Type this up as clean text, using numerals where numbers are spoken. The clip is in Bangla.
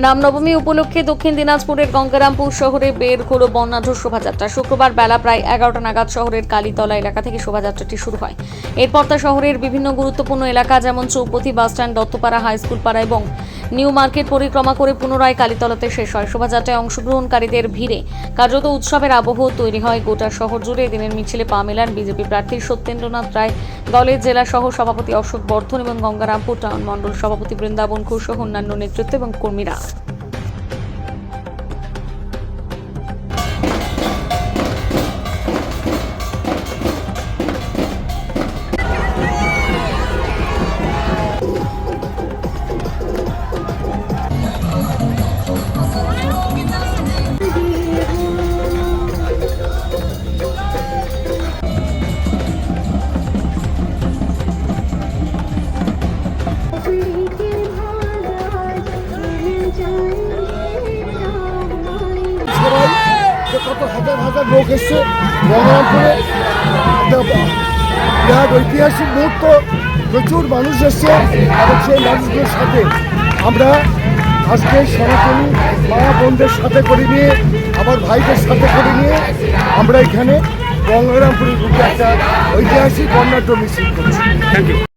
রামনবমী উপলক্ষে দক্ষিণ দিনাজপুরের গঙ্গারামপুর শহরে বের হলো বর্ণাঢ্য শোভাযাত্রা। শুক্রবার বেলা প্রায় 11টা নাগাদ শহরের কালীতলা এলাকা থেকে শোভাযাত্রাটি শুরু হয়। এরপর তা শহরের বিভিন্ন গুরুত্বপূর্ণ এলাকা যেমন চৌপতি, বাসস্ট্যান্ড, দত্তপাড়া, হাই স্কুল পাড়া এবং নিউ মার্কেট পরিক্রমা করে পুনরায় কালীতলাতে শেষ হয়। শোভাযাত্রায় অংশগ্রহণকারীদের ভিড়ে কার্যত উৎসবের আবহ তৈরি হয় গোটা শহর জুড়ে। দিনের মিছিলে পা মেলান বিজেপি প্রার্থী সত্যেন্দ্রনাথ রায়, দলের জেলা সহ সভাপতি অশোক বর্ধন এবং গঙ্গারামপুর টাউন মণ্ডল সভাপতি বৃন্দাবন ঘোষ সহ অন্যান্য নেতৃত্ব এবং কর্মীরা। কত হাজার হাজার লোক এসছে গঙ্গারামপুরে, বিরাট ঐতিহাসিক মুহূর্ত। প্রচুর মানুষ এসছে এবং সেই মানুষগুলোর সাথে আমরা আজকে সনাতনী মা বোনদের সাথে করে নিয়ে, আমার ভাইদের সাথে করে নিয়ে আমরা এখানে গঙ্গারামপুরের বুকে একটা ঐতিহাসিক বর্ণাঢ্য মিছিল করছি। Thank you.